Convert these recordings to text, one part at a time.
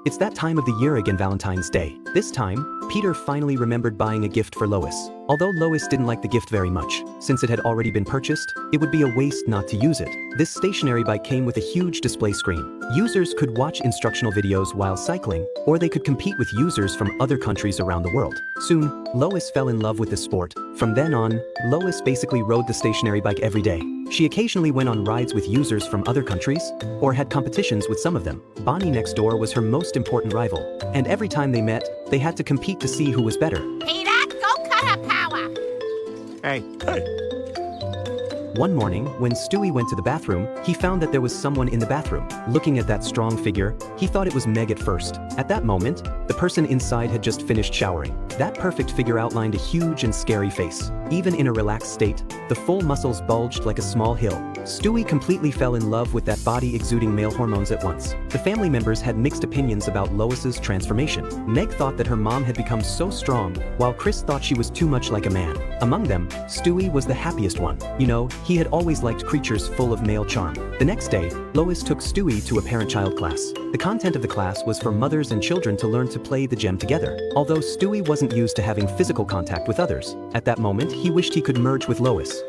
It's that time of the year again, Valentine's Day. This time, Peter finally remembered buying a gift for Lois. Although Lois didn't like the gift very much, since it had already been purchased, it would be a waste not to use it. This stationary bike came with a huge display screen. Users could watch instructional videos while cycling, or they could compete with users from other countries around the world. Soon, Lois fell in love with the sport. From then on, Lois basically rode the stationary bike every day. She occasionally went on rides with users from other countries, or had competitions with some of them. Bonnie next door was her most important rival, and every time they met, they had to compete to see who was better. Peter, go cut her power! Hey. One morning, when Stewie went to the bathroom, he found that there was someone in the bathroom. Looking at that strong figure, he thought it was Meg at first. At that moment, the person inside had just finished showering. That perfect figure outlined a huge and scary face. Even in a relaxed state, the full muscles bulged like a small hill. Stewie completely fell in love with that body exuding male hormones at once. The family members had mixed opinions about Lois's transformation. Meg thought that her mom had become so strong, while Chris thought she was too much like a man. Among them, Stewie was the happiest one. You know, he had always liked creatures full of male charm. The next day, Lois took Stewie to a parent-child class. The content of the class was for mothers and children to learn to play the gem together. Although Stewie wasn't used to having physical contact with others, at that moment he wished he could merge with Lois.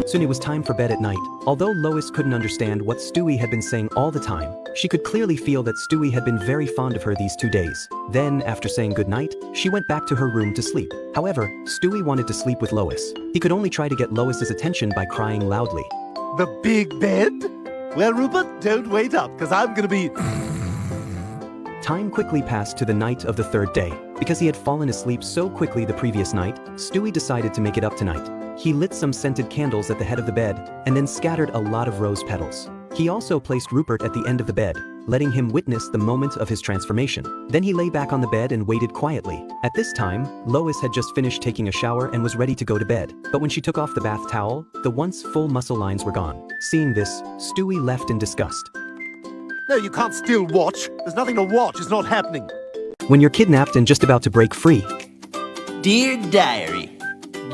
Soon it was time for bed at night. Although Lois couldn't understand what Stewie had been saying all the time, she could clearly feel that Stewie had been very fond of her these 2 days. Then, after saying goodnight, she went back to her room to sleep. However, Stewie wanted to sleep with Lois. He could only try to get Lois's attention by crying loudly. The big bed? Well, Rupert, don't wait up, because I'm gonna be... Time quickly passed to the night of the third day. Because he had fallen asleep so quickly the previous night, Stewie decided to make it up tonight. He lit some scented candles at the head of the bed, and then scattered a lot of rose petals. He also placed Rupert at the end of the bed, letting him witness the moment of his transformation. Then he lay back on the bed and waited quietly. At this time, Lois had just finished taking a shower and was ready to go to bed. But when she took off the bath towel, the once full muscle lines were gone. Seeing this, Stewie left in disgust. No, you can't still watch. There's nothing to watch. It's not happening. When you're kidnapped and just about to break free. Dear Diary,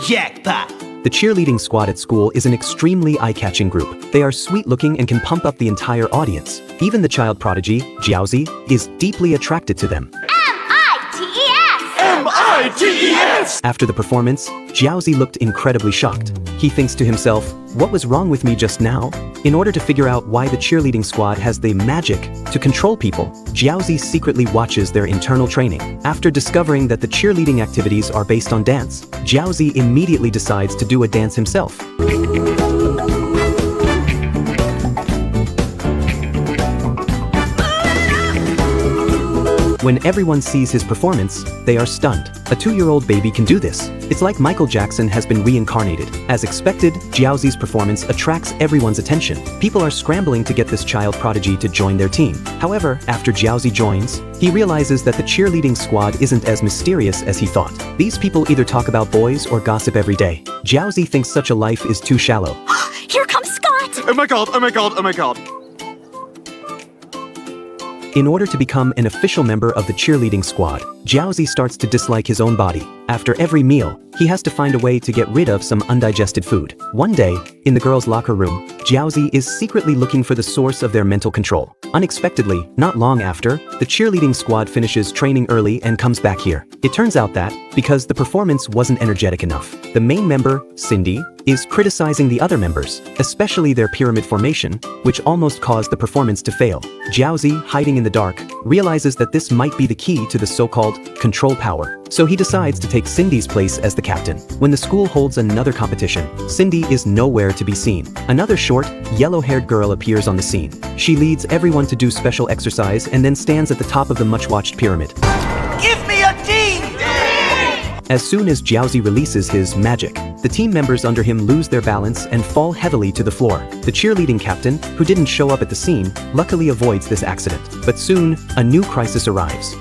jackpot! The cheerleading squad at school is an extremely eye-catching group. They are sweet-looking and can pump up the entire audience. Even the child prodigy, Jiaozi, is deeply attracted to them. M-I-T-E-S! M-I-T-E-S! After the performance, Jiaozi looked incredibly shocked. He thinks to himself, what was wrong with me just now? In order to figure out why the cheerleading squad has the magic to control people, Jiaozi secretly watches their internal training. After discovering that the cheerleading activities are based on dance, Jiaozi immediately decides to do a dance himself. When everyone sees his performance, they are stunned. A 2-year-old baby can do this. It's like Michael Jackson has been reincarnated. As expected, Jiaozi's performance attracts everyone's attention. People are scrambling to get this child prodigy to join their team. However, after Jiaozi joins, he realizes that the cheerleading squad isn't as mysterious as he thought. These people either talk about boys or gossip every day. Jiaozi thinks such a life is too shallow. Here comes Scott! Oh my god, oh my god, oh my god. In order to become an official member of the cheerleading squad, Jiaozi starts to dislike his own body. After every meal, he has to find a way to get rid of some undigested food. One day, in the girls' locker room, Jiaozi is secretly looking for the source of their mental control. Unexpectedly, not long after, the cheerleading squad finishes training early and comes back here. It turns out that, because the performance wasn't energetic enough, the main member, Cindy, is criticizing the other members, especially their pyramid formation, which almost caused the performance to fail. Jiaozi, hiding in the dark, realizes that this might be the key to the so-called control power. So he decides to take Cindy's place as the captain. When the school holds another competition, Cindy is nowhere to be seen. Another short, yellow-haired girl appears on the scene. She leads everyone to do special exercise and then stands at the top of the much-watched pyramid. Give me a team! As soon as Jiaozi releases his magic, the team members under him lose their balance and fall heavily to the floor. The cheerleading captain, who didn't show up at the scene, luckily avoids this accident. But soon, a new crisis arrives.